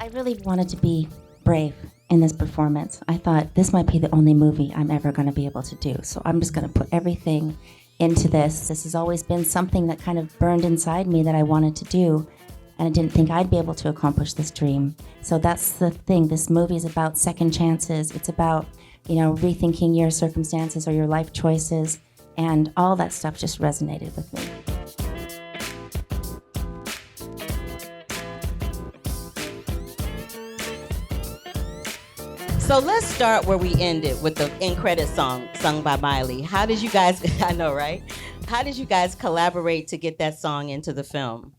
I really wanted to be brave in this performance. I thought this might be the only movie I'm ever going to be able to do. So I'm just going to put everything into this. This has always been something that kind of burned inside me that I wanted to do. And I didn't think I'd be able to accomplish this dream. So that's the thing. This movie is about second chances. It's about, rethinking your circumstances or your life choices. And all that stuff just resonated with me. So let's start where we ended with the end credit song sung by Miley. How did you guys, I know, right? How did you guys collaborate to get that song into the film?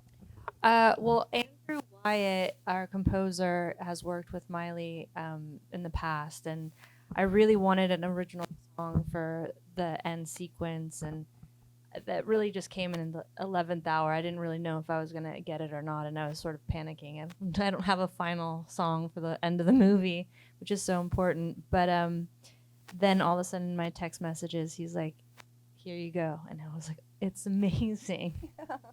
Well, Andrew Wyatt, our composer, has worked with Miley in the past, and I really wanted an original song for the end sequence, and that really just came in the 11th hour. I didn't really know if I was going to get it or not, and I was sort of panicking. And I don't have a final song for the end of the movie, which is so important. But then all of a sudden in my text messages, he's like, here you go. And I was like, it's amazing.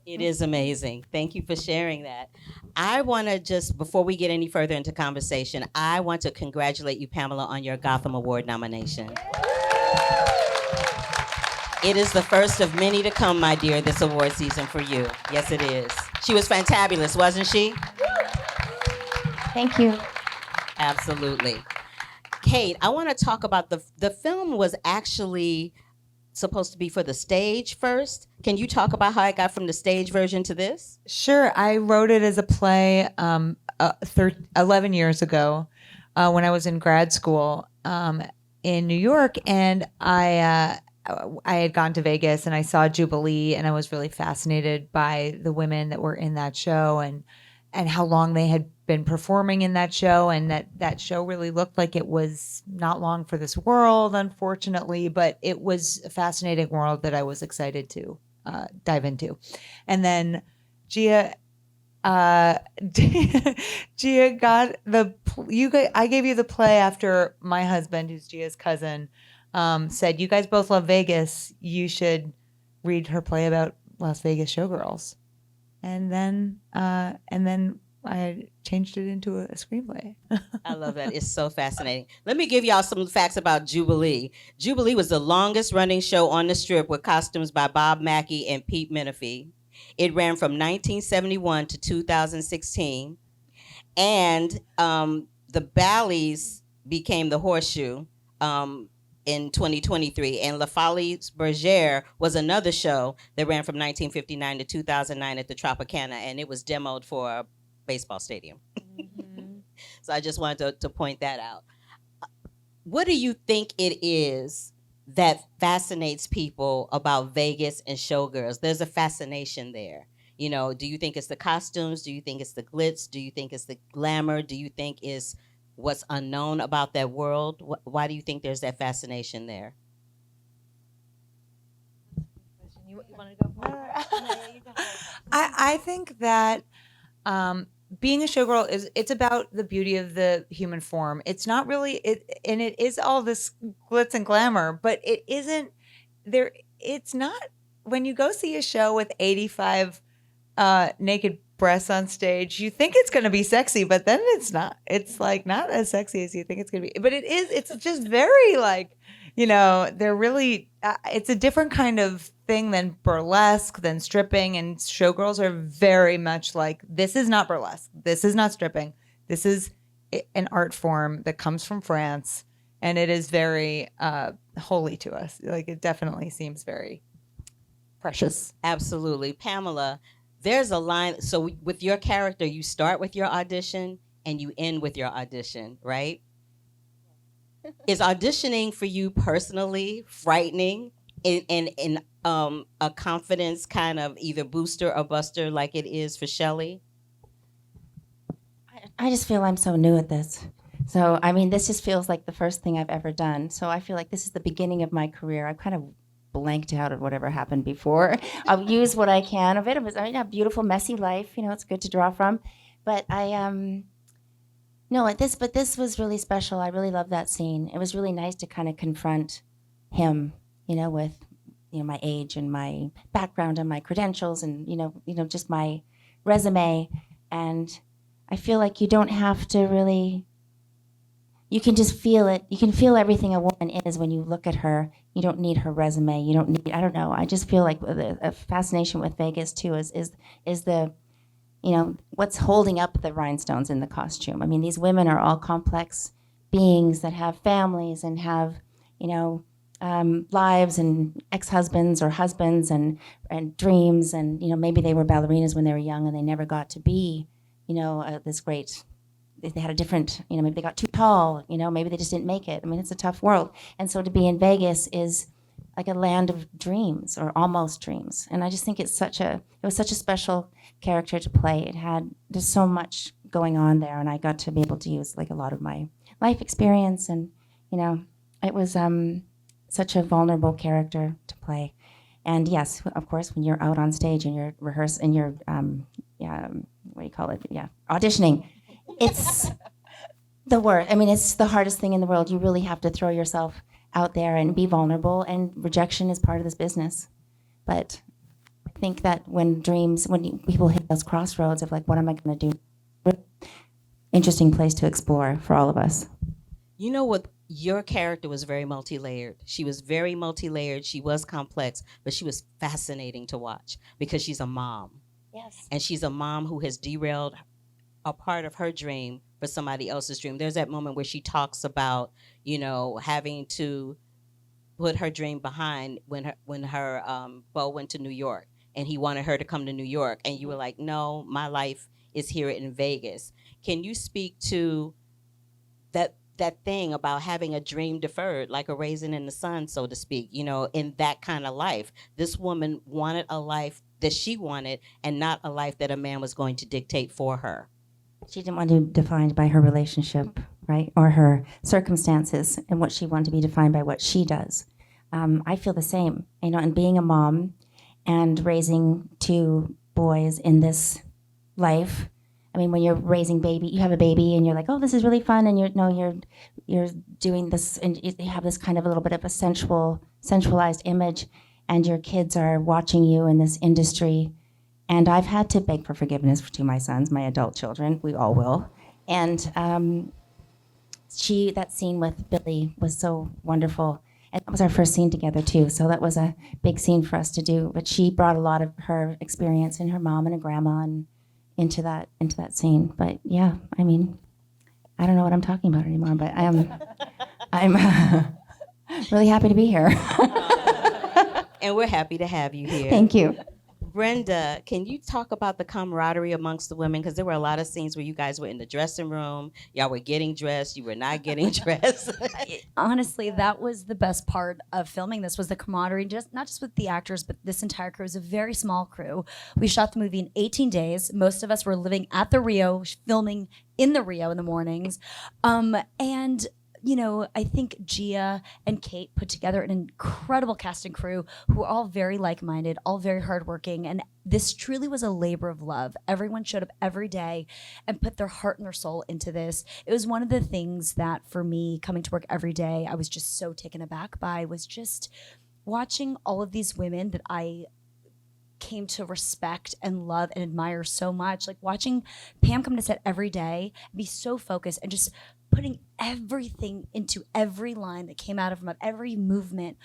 It is amazing. Thank you for sharing that. I want to just, before we get any further into conversation, I want to congratulate you, Pamela, on your Gotham Award nomination. It is the first of many to come, my dear, this award season for you. Yes, it is. She was fantabulous, wasn't she? Thank you. Absolutely. Kate, I want to talk about the film was actually supposed to be for the stage first. Can you talk about how I got from the stage version to this? Sure. I wrote it as a play 11 years ago when I was in grad school in New York, and I had gone to Vegas and I saw Jubilee, and I was really fascinated by the women that were in that show and how long they had been performing in that show, and that show really looked like it was not long for this world, unfortunately, but it was a fascinating world that I was excited to dive into. And then Gia Gia got I gave you the play after my husband, who's Gia's cousin, said, you guys both love Vegas. You should read her play about Las Vegas showgirls. And then I changed it into a screenplay. I love that. It's so fascinating. Let me give y'all some facts about Jubilee. Jubilee was the longest running show on the Strip with costumes by Bob Mackie and Pete Menefee. It ran from 1971 to 2016. And the Bally's became the Horseshoe in 2023. And La Folie's Bergère was another show that ran from 1959 to 2009 at the Tropicana. And it was demoed for a baseball stadium. Mm-hmm. So I just wanted to point that out. What do you think it is that fascinates people about Vegas and showgirls? There's a fascination there. Do you think it's the costumes? Do you think it's the glitz? Do you think it's the glamour? Do you think it's what's unknown about that world? Why do you think there's that fascination there? You want to go for it? I think that being a showgirl it's about the beauty of the human form. It's not really and it is all this glitz and glamour, but it isn't there. It's not when you go see a show with 85 naked breasts on stage, you think it's going to be sexy, but then it's not. It's like not as sexy as you think it's going to be. But it is. It's just very like, they're really. It's a different kind of thing than burlesque, than stripping, and showgirls are very much like, this is not burlesque, this is not stripping, this is an art form that comes from France, and it is very holy to us. Like, it definitely seems very precious. Absolutely. Pamela, there's a line. So with your character, you start with your audition and you end with your audition, right? Is auditioning for you personally frightening in a confidence kind of either booster or buster like it is for Shelley? I just feel I'm so new at this. So, this just feels like the first thing I've ever done. So I feel like this is the beginning of my career. I've kind of blanked out of whatever happened before. I'll use what I can of it. It was a beautiful, messy life. It's good to draw from. But this was really special. I really loved that scene. It was really nice to kind of confront him, with, my age and my background and my credentials and, just my resume. And I feel like you don't have to really, you can just feel it. You can feel everything a woman is when you look at her. You don't need her resume. You don't need, I don't know. I just feel like a fascination with Vegas too is the, what's holding up the rhinestones in the costume. I mean, these women are all complex beings that have families and have, lives and ex-husbands or husbands and dreams. And, maybe they were ballerinas when they were young and they never got to be, this great, they had a different, maybe they got too tall, maybe they just didn't make it. I mean, it's a tough world. And so to be in Vegas is like a land of dreams or almost dreams. And I just think it was such a special character to play. There's so much going on there, and I got to be able to use like a lot of my life experience, and it was such a vulnerable character to play. And yes, of course, when you're out on stage and you're rehearsing and you're what do you call it? Yeah, auditioning. It's the worst. I mean, it's the hardest thing in the world. You really have to throw yourself out there and be vulnerable, and rejection is part of this business. But I think that when people hit those crossroads of like, what am I going to do? Interesting place to explore for all of us. You know what? Your character was very multi-layered. She was very multi-layered. She was complex, but she was fascinating to watch because she's a mom. Yes. And she's a mom who has derailed a part of her dream for somebody else's dream. There's that moment where she talks about, having to put her dream behind when her beau went to New York and he wanted her to come to New York. And you were like, no, my life is here in Vegas. Can you speak to that thing about having a dream deferred, like a raisin in the sun, so to speak, in that kind of life? This woman wanted a life that she wanted and not a life that a man was going to dictate for her. She didn't want to be defined by her relationship, right? Or her circumstances, and what she wanted to be defined by what she does. I feel the same, and being a mom and raising two boys in this life. I mean, when you're raising baby, you have a baby and you're like, oh, this is really fun. And you're doing this, and you have this kind of a little bit of a sensualized image, and your kids are watching you in this industry. And I've had to beg for forgiveness to my sons, my adult children. We all will. And that scene with Billy was so wonderful. And that was our first scene together too. So that was a big scene for us to do. But she brought a lot of her experience and her mom and her grandma and into that scene. But yeah, I mean, I don't know what I'm talking about anymore. But I'm really happy to be here. And we're happy to have you here. Thank you. Brenda, can you talk about the camaraderie amongst the women? Because there were a lot of scenes where you guys were in the dressing room, y'all were getting dressed, you were not getting dressed. Honestly, that was the best part of filming this, was the camaraderie, not just with the actors, but this entire crew. It was a very small crew. We shot the movie in 18 days. Most of us were living at the Rio, filming in the Rio in the mornings. And I think Gia and Kate put together an incredible cast and crew who are all very like-minded, all very hardworking, and this truly was a labor of love. Everyone showed up every day and put their heart and their soul into this. It was one of the things that, for me, coming to work every day, I was just so taken aback by, was just watching all of these women that I came to respect and love and admire so much. Like watching Pam come to set every day, be so focused and just putting everything into every line that came out of her mouth, every movement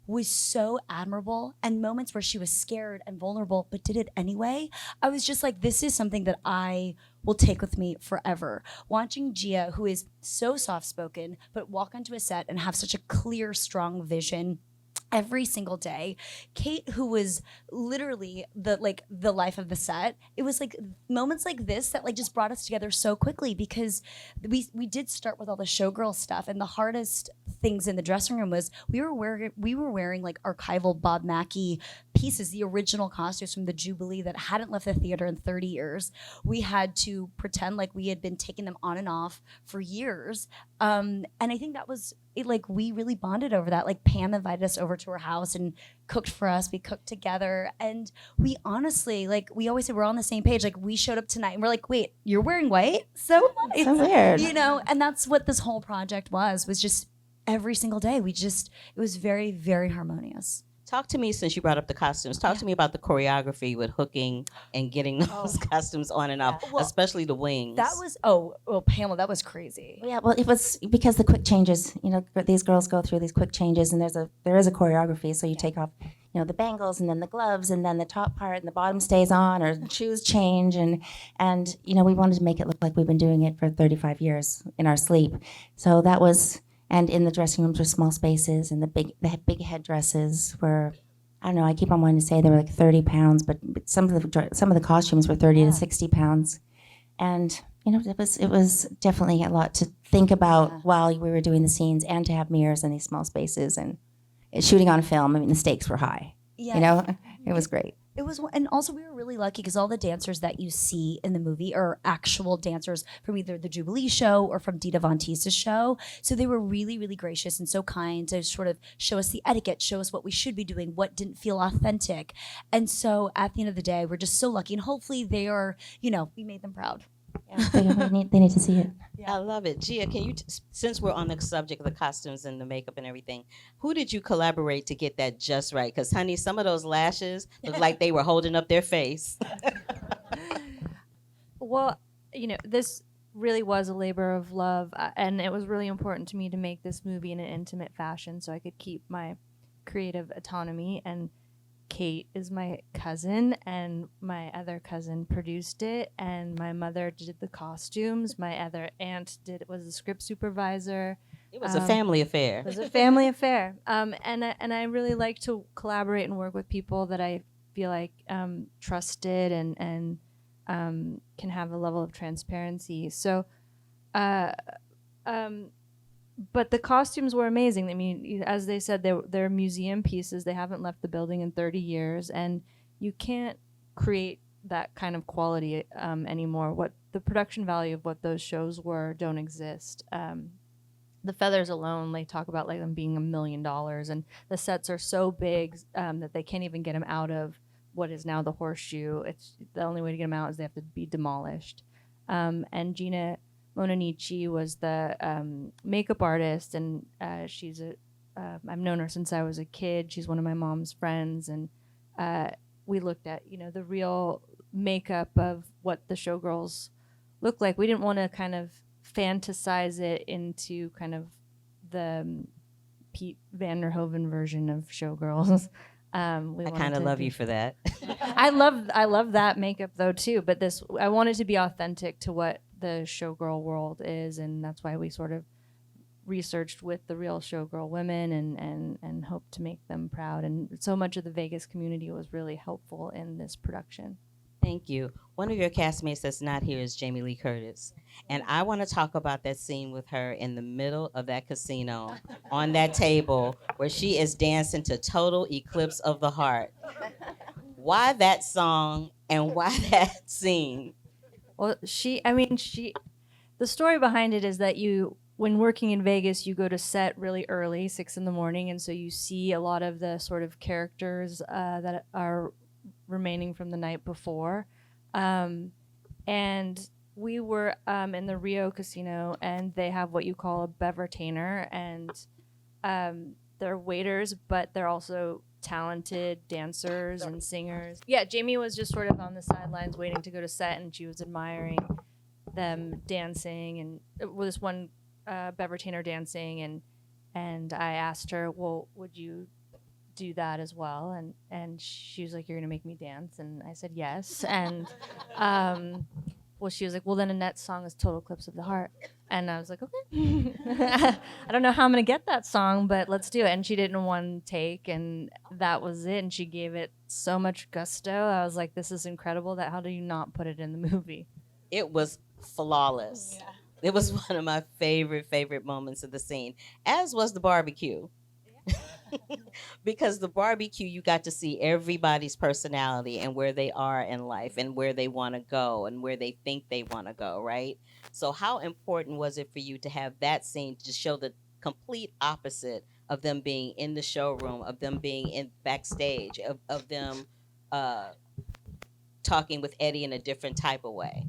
was so admirable. And moments where she was scared and vulnerable, but did it anyway. I was just like, this is something that I will take with me forever. Watching Gia, who is so soft-spoken, but walk onto a set and have such a clear, strong vision every single day. Kate, who was literally the life of the set. It was like moments like this that like just brought us together so quickly, because we did start with all the showgirl stuff, and the hardest things in the dressing room was we were wearing like archival Bob Mackie pieces, the original costumes from the Jubilee that hadn't left the theater in 30 years. We had to pretend like we had been taking them on and off for years. And I think that was it, like we really bonded over that. Like Pam invited us over to her house and cooked for us. We cooked together, and we honestly, like we always say, we're on the same page. Like we showed up tonight and we're like, wait, you're wearing white? So it's so weird. And that's what this whole project was just every single day. It was very, very harmonious. Talk to me, since you brought up the costumes. Talk to me about the choreography with hooking and getting those costumes on and off, Well, especially the wings. That was well, Pamela, that was crazy. Yeah, well, it was because the quick changes. These girls go through these quick changes, and there is a choreography. So you take off, the bangles, and then the gloves, and then the top part, and the bottom stays on, or shoes change, and we wanted to make it look like we've been doing it for 35 years in our sleep. So that was, and in the dressing rooms were small spaces, and the big headdresses were. I don't know. I keep on wanting to say they were like 30 pounds, but some of the costumes were 30 to 60 pounds, and it was definitely a lot to think about while we were doing the scenes, and to have mirrors in these small spaces and shooting on film. I mean, the stakes were high. Yeah. It was great. It was, and also we were really lucky because all the dancers that you see in the movie are actual dancers from either the Jubilee show or from Dita Von Teese's show. So they were really, really gracious and so kind to sort of show us the etiquette, show us what we should be doing, what didn't feel authentic. And so at the end of the day, we're just so lucky, and hopefully they are, we made them proud. Yeah, they need to see it. I love it. Gia, can you, since we're on the subject of the costumes and the makeup and everything, who did you collaborate to get that just right? Because, honey, some of those lashes look like they were holding up their face. Well, this really was a labor of love, and it was really important to me to make this movie in an intimate fashion so I could keep my creative autonomy. And Kate is my cousin, and my other cousin produced it, and my mother did the costumes. My other aunt was the script supervisor. It was a family affair. It was a family affair. And I really like to collaborate and work with people that I feel like trusted and can have a level of transparency. So, but the costumes were amazing. I mean, as they said, they're museum pieces. They haven't left the building in 30 years, and you can't create that kind of quality anymore. What the production value of what those shows were don't exist. The feathers alone, they talk about like them being $1 million, and the sets are so big that they can't even get them out of what is now the horseshoe. It's the only way to get them out is they have to be demolished. And Gina Monanichi was the makeup artist, and she's I've known her since I was a kid. She's one of my mom's friends, and we looked at the real makeup of what the showgirls look like. We didn't want to kind of fantasize it into kind of the Pete Van der Hoven version of showgirls. I kind of love you for that. I love that makeup though too, but I want it to be authentic to what the showgirl world is, and that's why we sort of researched with the real showgirl women and hoped to make them proud. And so much of the Vegas community was really helpful in this production. Thank you. One of your castmates that's not here is Jamie Lee Curtis. And I want to talk about that scene with her in the middle of that casino on that table where she is dancing to Total Eclipse of the Heart. Why that song and why that scene? Well, the story behind it is that when working in Vegas, you go to set really early, 6 a.m, and so you see a lot of the sort of characters that are remaining from the night before. And we were in the Rio Casino, and they have what you call a bevertainer, and they're waiters, but they're also talented dancers and singers. Yeah, Jamie was just sort of on the sidelines waiting to go to set, and she was admiring them dancing, and this one bevertainer dancing, and I asked her, well, would you do that as well? And she was like, you're gonna make me dance? And I said yes. And well, she was like, well, then Annette's song is Total Eclipse of the Heart. And I was like, okay. I don't know how I'm gonna get that song, but let's do it. And she did it in one take, and that was it. And she gave it so much gusto. I was like, this is incredible. How do you not put it in the movie? It was flawless. Yeah. It was one of my favorite moments of the scene, as was the barbecue. Because the barbecue, you got to see everybody's personality and where they are in life and where they want to go and where they think they want to go, right? So how important was it for you to have that scene to show the complete opposite of them being in the showroom, of them being in backstage, of them talking with Eddie in a different type of way?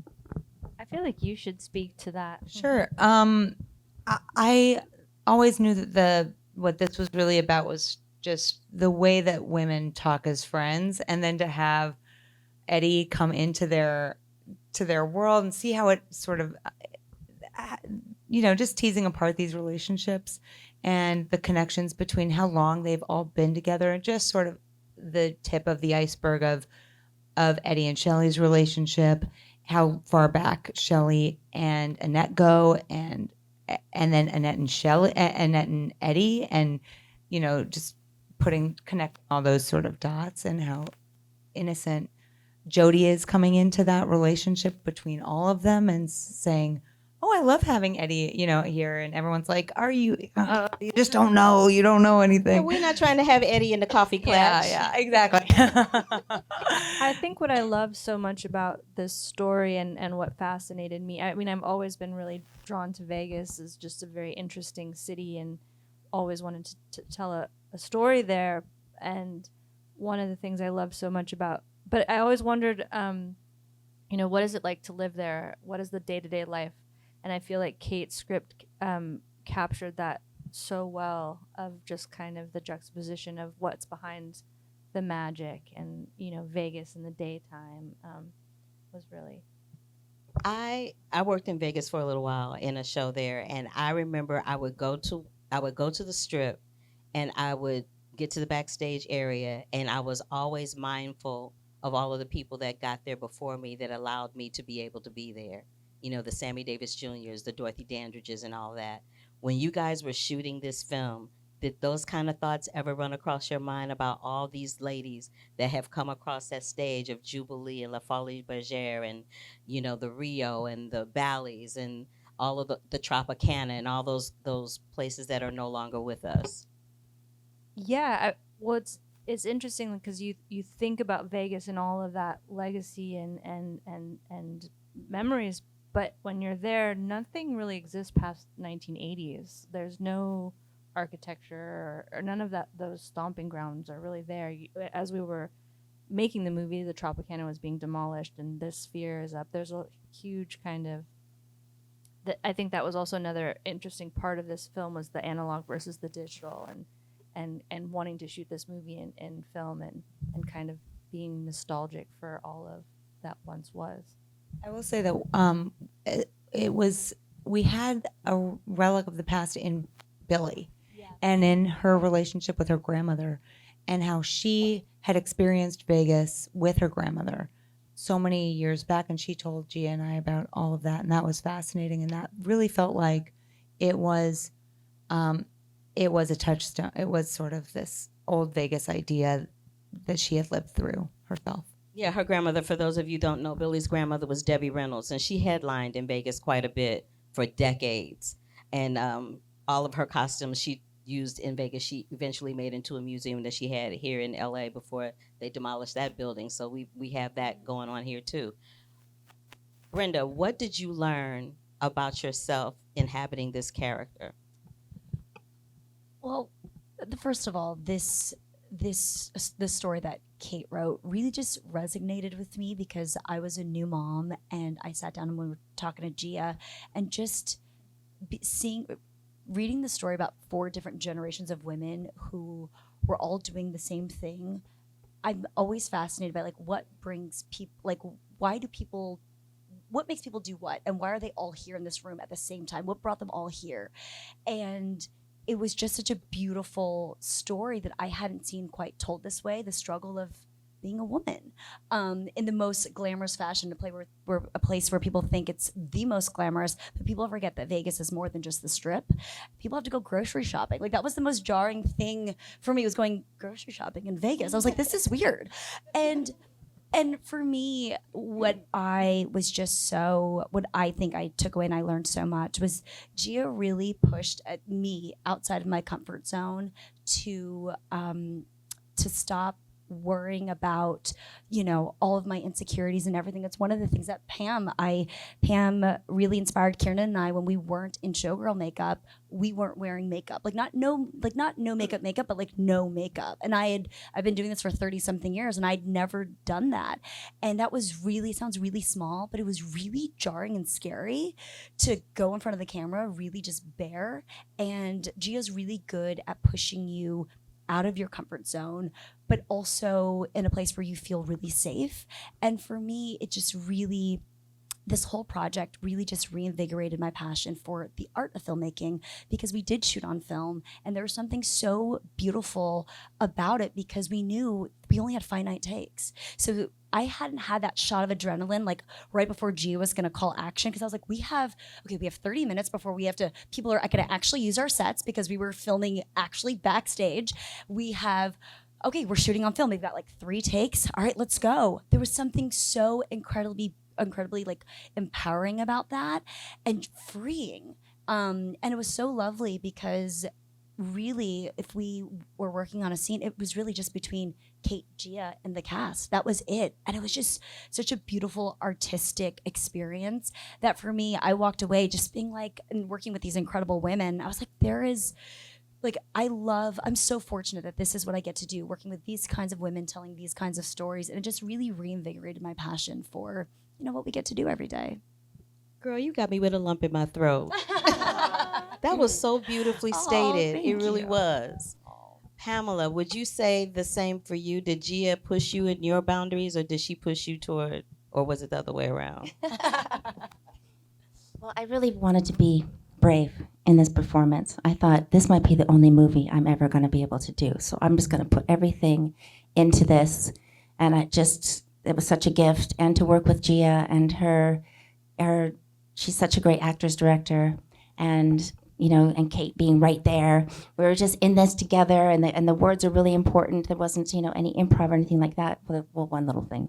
I feel like you should speak to that. Sure. I always knew that what this was really about was just the way that women talk as friends, and then to have Eddie come into their world and see how it sort of just teasing apart these relationships and the connections between how long they've all been together, and just sort of the tip of the iceberg of Eddie and Shelley's relationship, how far back Shelley and Annette go, and then Annette and Eddie, and just connecting all those sort of dots, and how innocent Jody is coming into that relationship between all of them and saying, "Oh, I love having Eddie, here." And everyone's like, "Are you? You just don't know. You don't know anything." We're not trying to have Eddie in the coffee clutch. Yeah, exactly. I think what I love so much about this story and what fascinated me, I mean, I've always been really drawn to Vegas as just a very interesting city, and always wanted to tell a story there. And one of the things I love so much about, but I always wondered, what is it like to live there? What is the day-to-day life? And I feel like Kate's script captured that so well, of just kind of the juxtaposition of what's behind the magic, and Vegas in the daytime was really. I worked in Vegas for a little while in a show there, and I remember I would go to the Strip, and I would get to the backstage area, and I was always mindful of all of the people that got there before me that allowed me to be able to be there. The Sammy Davis Jr.'s, the Dorothy Dandridges, and all that. When you guys were shooting this film, did those kind of thoughts ever run across your mind about all these ladies that have come across that stage of Jubilee and La Folie Bergère, and the Rio and the Bally's and all of the Tropicana and all those places that are no longer with us? Yeah, it's interesting because you think about Vegas and all of that legacy and memories, but when you're there, nothing really exists past 1980s. There's no architecture or none of that. Those stomping grounds are really there. As we were making the movie, the Tropicana was being demolished, and this Sphere is up. There's a huge kind of. I think that was also another interesting part of this film, was the analog versus the digital, and wanting to shoot this movie in film, and kind of being nostalgic for all of that once was. I will say that we had a relic of the past in Billy, and in her relationship with her grandmother, and how she had experienced Vegas with her grandmother so many years back, and she told Gia and I about all of that, and that was fascinating, and that really felt like it was a touchstone. It was sort of this old Vegas idea that she had lived through herself. Yeah, her grandmother, for those of you who don't know, Billy's grandmother was Debbie Reynolds, and she headlined in Vegas quite a bit for decades. And all of her costumes she used in Vegas, she eventually made into a museum that she had here in LA before they demolished that building. So we have that going on here too. Brenda, what did you learn about yourself inhabiting this character? Well, first of all, this story that Kate wrote really just resonated with me, because I was a new mom, and I sat down and we were talking to Gia, and just reading the story about 4 different generations of women who were all doing the same thing. I'm always fascinated by what brings people, what makes people do what, and why are they all here in this room at the same time? What brought them all here? And it was just such a beautiful story that I hadn't seen quite told this way, the struggle of being a woman in the most glamorous fashion, a place where people think it's the most glamorous, but people forget that Vegas is more than just the Strip. People have to go grocery shopping. That was the most jarring thing for me, was going grocery shopping in Vegas. I was like, this is weird. And for me, what I think I took away and I learned so much was Gia really pushed at me outside of my comfort zone to stop worrying about all of my insecurities and everything. It's one of the things that Pam really inspired Kieran and I. When we weren't in showgirl makeup, we weren't wearing makeup, not no makeup, but no makeup. And I've been doing this for 30 something years, and I'd never done that. And that was really, it sounds really small, but it was really jarring and scary to go in front of the camera, really just bare. And Gia's really good at pushing you out of your comfort zone, but also in a place where you feel really safe. And for me, it just really, this whole project really just reinvigorated my passion for the art of filmmaking, because we did shoot on film and there was something so beautiful about it because we knew we only had finite takes. So I hadn't had that shot of adrenaline like right before Gia was gonna call action, because I was like, we have 30 minutes before we have to, people are gonna actually use our sets because we were filming actually backstage. We have, okay, we're shooting on film. We've got like 3 takes. All right, let's go. There was something so incredibly like empowering about that and freeing. And it was so lovely because really, if we were working on a scene, it was really just between Kate, Gia, and the cast. That was it. And it was just such a beautiful artistic experience that for me, I walked away just being like, and working with these incredible women, I was like, there is, like, I'm so fortunate that this is what I get to do, working with these kinds of women, telling these kinds of stories. And it just really reinvigorated my passion for, what we get to do every day. Girl, you got me with a lump in my throat. That was so beautifully stated. It really was. Pamela, would you say the same for you? Did Gia push you in your boundaries, or did she push you toward, or was it the other way around? Well, I really wanted to be brave in this performance. I thought this might be the only movie I'm ever going to be able to do. So I'm just going to put everything into this. And it was such a gift. And to work with Gia and her she's such a great actress director. And, and Kate being right there. We were just in this together, and the words are really important. There wasn't, any improv or anything like that. Well, one little thing.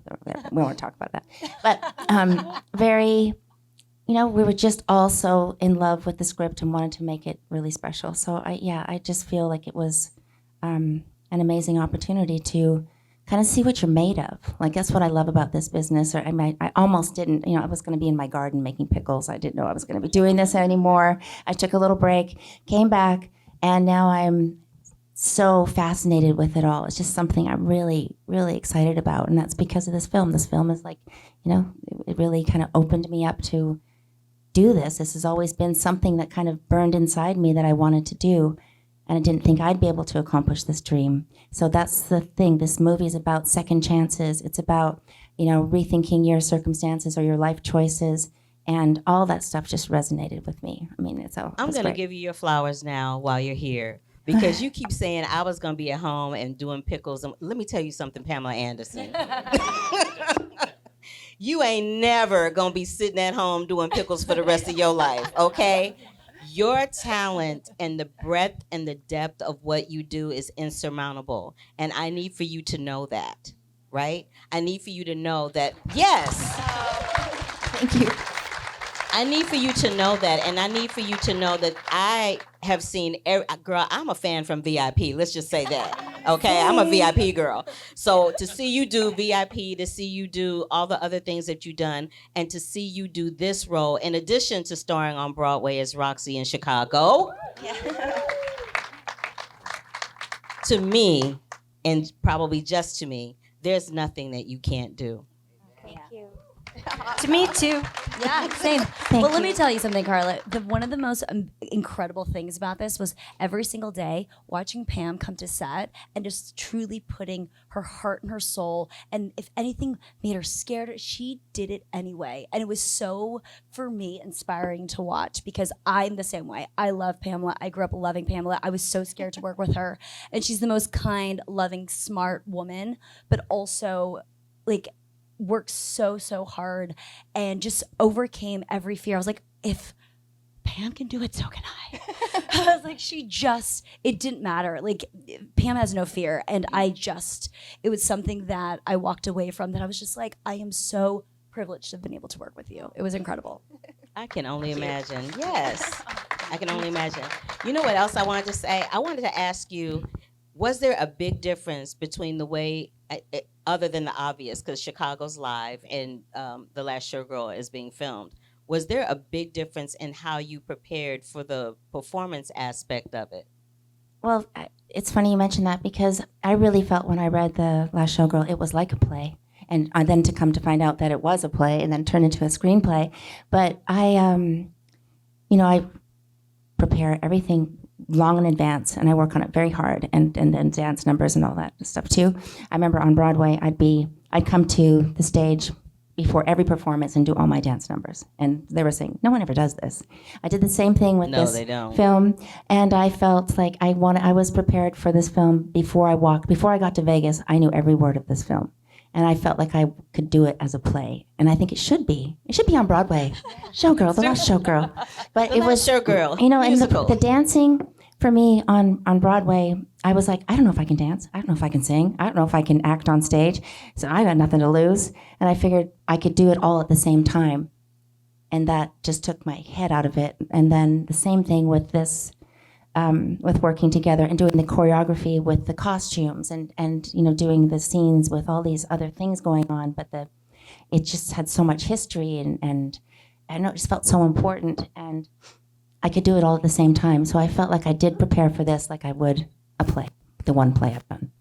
We won't talk about that. But very... we were just all so in love with the script and wanted to make it really special. So I just feel like it was an amazing opportunity to kind of see what you're made of. Like, that's what I love about this business. Or I almost didn't, I was going to be in my garden making pickles. I didn't know I was going to be doing this anymore. I took a little break, came back, and now I'm so fascinated with it all. It's just something I'm really, really excited about, and that's because of this film. This film is like, it really kind of opened me up to do this. This has always been something that kind of burned inside me that I wanted to do, and I didn't think I'd be able to accomplish this dream. So that's the thing. This movie is about second chances. It's about, rethinking your circumstances or your life choices, and all that stuff just resonated with me. I mean, I'm going to give you your flowers now while you're here, because you keep saying I was going to be at home and doing pickles. And let me tell you something, Pamela Anderson. You ain't never gonna be sitting at home doing pickles for the rest of your life, okay? Your talent and the breadth and the depth of what you do is insurmountable. And I need for you to know that, right? I need for you to know that, yes. Thank you. I need for you to know that, and I need for you to know that I have seen, girl, I'm a fan from VIP, let's just say that, okay? I'm a VIP girl. So to see you do VIP, to see you do all the other things that you've done, and to see you do this role, in addition to starring on Broadway as Roxy in Chicago, to me, and probably just to me, there's nothing that you can't do. Thank you. To me too. Yeah, same. Let me tell you something, Carla. One of the most incredible things about this was every single day watching Pam come to set and just truly putting her heart and her soul, and if anything made her scared, she did it anyway. And it was so, for me, inspiring to watch, because I'm the same way. I love Pamela. I grew up loving Pamela. I was so scared to work with her. And she's the most kind, loving, smart woman, but also like worked so hard and just overcame every fear. I was like, if Pam can do it, so can I. I was like, it didn't matter. Like, Pam has no fear. And it was something that I walked away from that I was just like, I am so privileged to have been able to work with you. It was incredible. I can only imagine. Yes, I can only imagine. You know what else I wanted to say? I wanted to ask you, was there a big difference between the way, other than the obvious, because Chicago's live and The Last Showgirl is being filmed, was there a big difference in how you prepared for the performance aspect of it? Well, it's funny you mention that, because I really felt when I read The Last Showgirl, it was like a play. And then to come to find out that it was a play and then turn into a screenplay. But I prepare everything long in advance, and I work on it very hard, and then dance numbers and all that stuff too. I remember on Broadway, I'd come to the stage before every performance and do all my dance numbers, and they were saying, no one ever does this. I did the same thing with No, this they don't. film, and I felt like I was prepared for this film before I got to Vegas. I knew every word of this film, and I felt like I could do it as a play, and I think it should be on Broadway. Showgirl, the Last Showgirl. But The it Last was, Showgirl, you know, and musical. the dancing for me on Broadway, I was like, I don't know if I can dance. I don't know if I can sing. I don't know if I can act on stage. So I got nothing to lose. And I figured I could do it all at the same time. And that just took my head out of it. And then the same thing with this, with working together and doing the choreography with the costumes and you know, doing the scenes with all these other things going on. But it just had so much history and I know it just felt so important. And I could do it all at the same time. So I felt like I did prepare for this like I would a play, the one play I've done.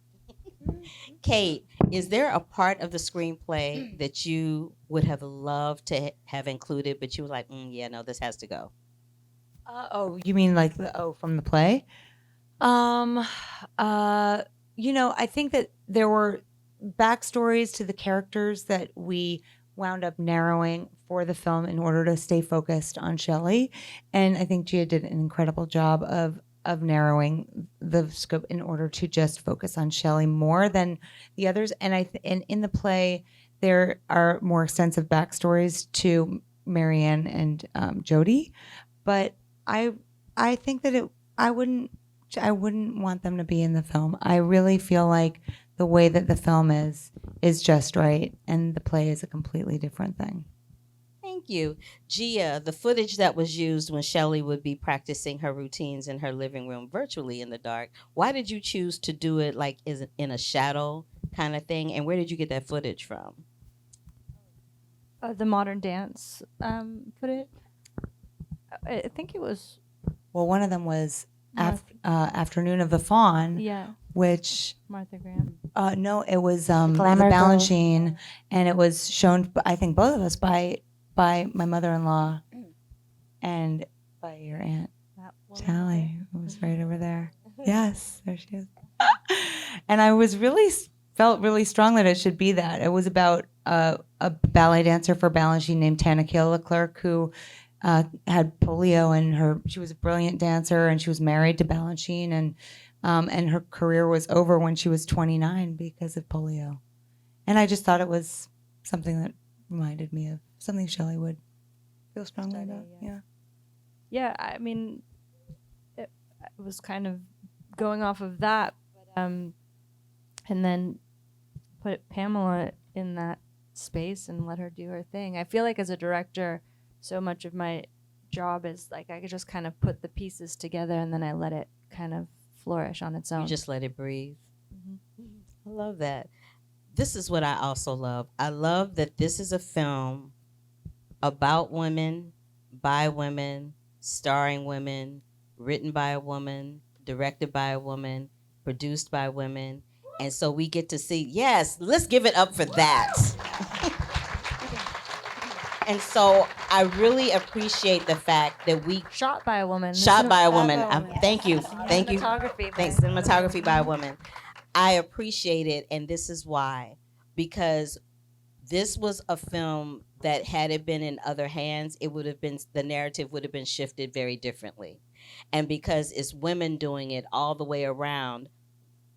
Kate, is there a part of the screenplay that you would have loved to have included, but you were like, yeah, no, this has to go? You mean like from the play? You know, I think that there were backstories to the characters that we wound up narrowing for the film in order to stay focused on Shelley. And I think Gia did an incredible job of narrowing the scope in order to just focus on Shelley more than the others. And and in the play, there are more extensive backstories to Marianne and Jody. But I think that I wouldn't want them to be in the film. I really feel like the way that the film is just right, and the play is a completely different thing. Thank you. Gia, the footage that was used when Shelley would be practicing her routines in her living room virtually in the dark, why did you choose to do it like in a shadow kind of thing? And where did you get that footage from? The modern dance footage. I think it was. Well, one of them was Martha. Afternoon of the Fawn, Yeah, which Martha Graham. no, it was the Glamour Girl. Balanchine, and it was shown, I think, both of us by my mother-in-law and by your aunt That one. Tally, who was right over there. Yes, there she is. And I was felt really strong that it should be that. It was about a ballet dancer for Balanchine named Tanakia Leclerc, who had polio, and she was a brilliant dancer, and she was married to Balanchine, and her career was over when she was 29 because of polio. And I just thought it was something that reminded me of something Shelley would feel strongly about. Yeah. Yeah, I mean, it was kind of going off of that, but, and then put Pamela in that space and let her do her thing. I feel like as a director, so much of my job is like I could just kind of put the pieces together and then I let it kind of flourish on its own. You just let it breathe. Mm-hmm. I love that. This is what I also love. I love that this is a film about women, by women, starring women, written by a woman, directed by a woman, produced by women. And so we get to see, yes, let's give it up for that. And so I really appreciate the fact that we Shot by a woman. shot by a woman. Shot by a woman. Thank you. Thank you. Cinematography. Thanks. Cinematography by a woman. I appreciate it, and this is why. Because this was a film that had it been in other hands, it would have been, the narrative would have been shifted very differently. And because it's women doing it all the way around,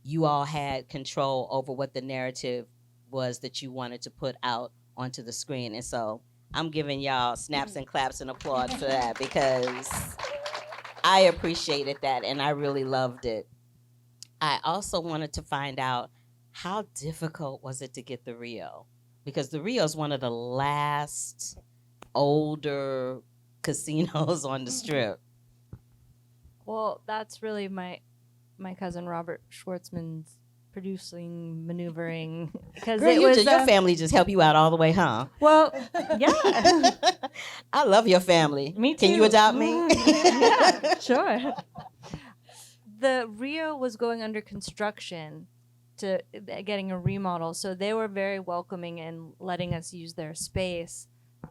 you all had control over what the narrative was that you wanted to put out onto the screen. And so I'm giving y'all snaps and claps and applause for that, because I appreciated that and I really loved it. I also wanted to find out, how difficult was it to get the Rio? Because the Rio is one of the last older casinos on the Strip. Well, that's really my cousin Robert Schwartzman's producing, maneuvering, because Girl, it was your family just help you out all the way, huh? well, yeah. I love your family. Me Can you too. adopt me? Yeah, sure. The Rio was going under construction to getting a remodel, so they were very welcoming and letting us use their space,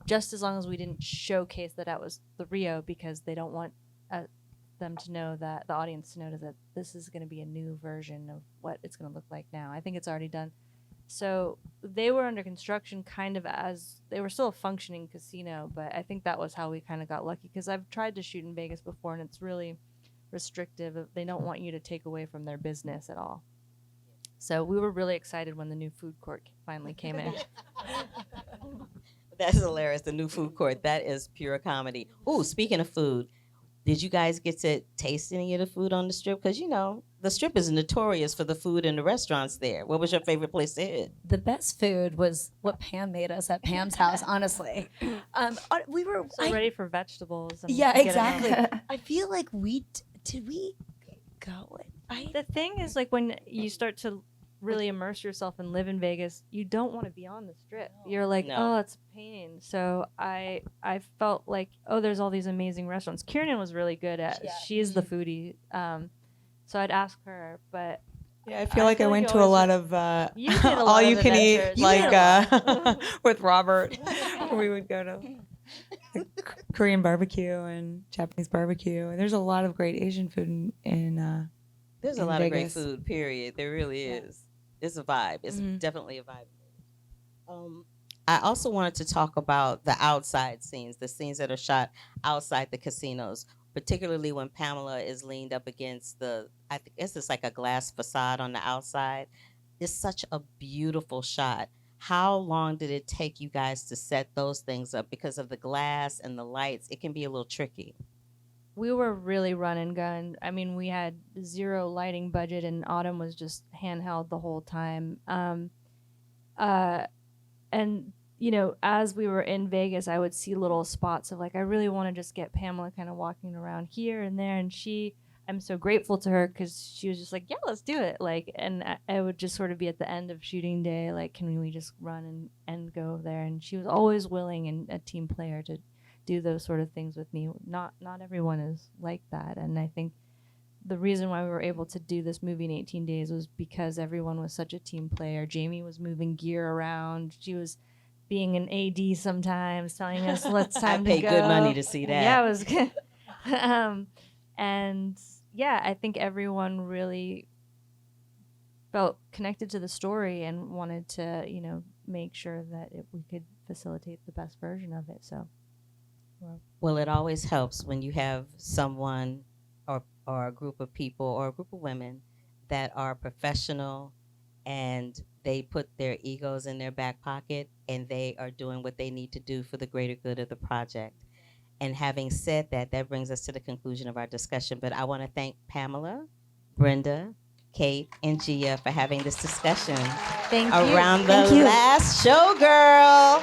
just as long as we didn't showcase that was the Rio, because they don't want them to know that the audience to know that this is going to be a new version of what it's going to look like now. I think it's already done. So they were under construction kind of as they were still a functioning casino, but I think that was how we kind of got lucky because I've tried to shoot in Vegas before and it's really restrictive. They don't want you to take away from their business at all. So we were really excited when the new food court finally came in. That's hilarious. The new food court. That is pure comedy. Ooh, speaking of food, did you guys get to taste any of the food on the Strip? Because, you know, the Strip is notorious for the food in the restaurants there. What was your favorite place to hit? The best food was what Pam made us at Pam's house, honestly. We were So ready for vegetables. And Yeah, get 'em exactly. out. I feel like did we go? The thing is, like, when you start to really immerse yourself and live in Vegas, you don't want to be on the Strip. You're like, No. oh, it's a pain. So I felt like, oh, there's all these amazing restaurants. Kieran was really good at. Yeah. She's the foodie. So I'd ask her, but Yeah, I feel like I you went to a always lot were- of You did a lot all of you can eat, adventures. You like did a with Robert. We would go to Korean barbecue and Japanese barbecue, and there's a lot of great Asian food in There's a in lot of great Vegas. food, period. There really is. It's a vibe. It's definitely a vibe. I also wanted to talk about the outside scenes, the scenes that are shot outside the casinos, particularly when Pamela is leaned up against I guess it's like a glass facade on the outside. It's such a beautiful shot. How long did it take you guys to set those things up? Because of the glass and the lights, it can be a little tricky. We were really run and gun. I mean, we had zero lighting budget, and Autumn was just handheld the whole time. And you know, as we were in Vegas, I would see little spots of like, I really want to just get Pamela kind of walking around here and there, and I'm so grateful to her because she was just like, yeah, let's do it. Like, and I would just sort of be at the end of shooting day, like, can we just run and go there? And she was always willing and a team player to do those sort of things with me. Not everyone is like that, and I think the reason why we were able to do this movie in 18 days was because everyone was such a team player. Jamie was moving gear around. She was being an AD sometimes, telling us let's time to go. I paid good money to see that. Yeah, it was good. And yeah, I think everyone really felt connected to the story and wanted to, you know, make sure that we could facilitate the best version of it. So. Well, it always helps when you have someone or a group of people or a group of women that are professional and they put their egos in their back pocket and they are doing what they need to do for the greater good of the project. And having said that, that brings us to the conclusion of our discussion. But I want to thank Pamela, Brenda, Kate, and Gia for having this discussion Thank around you. the Thank you. Last Showgirl.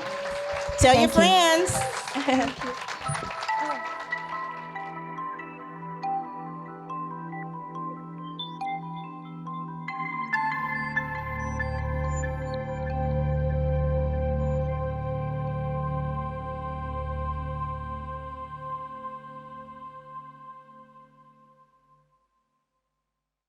Tell your Thank you. friends.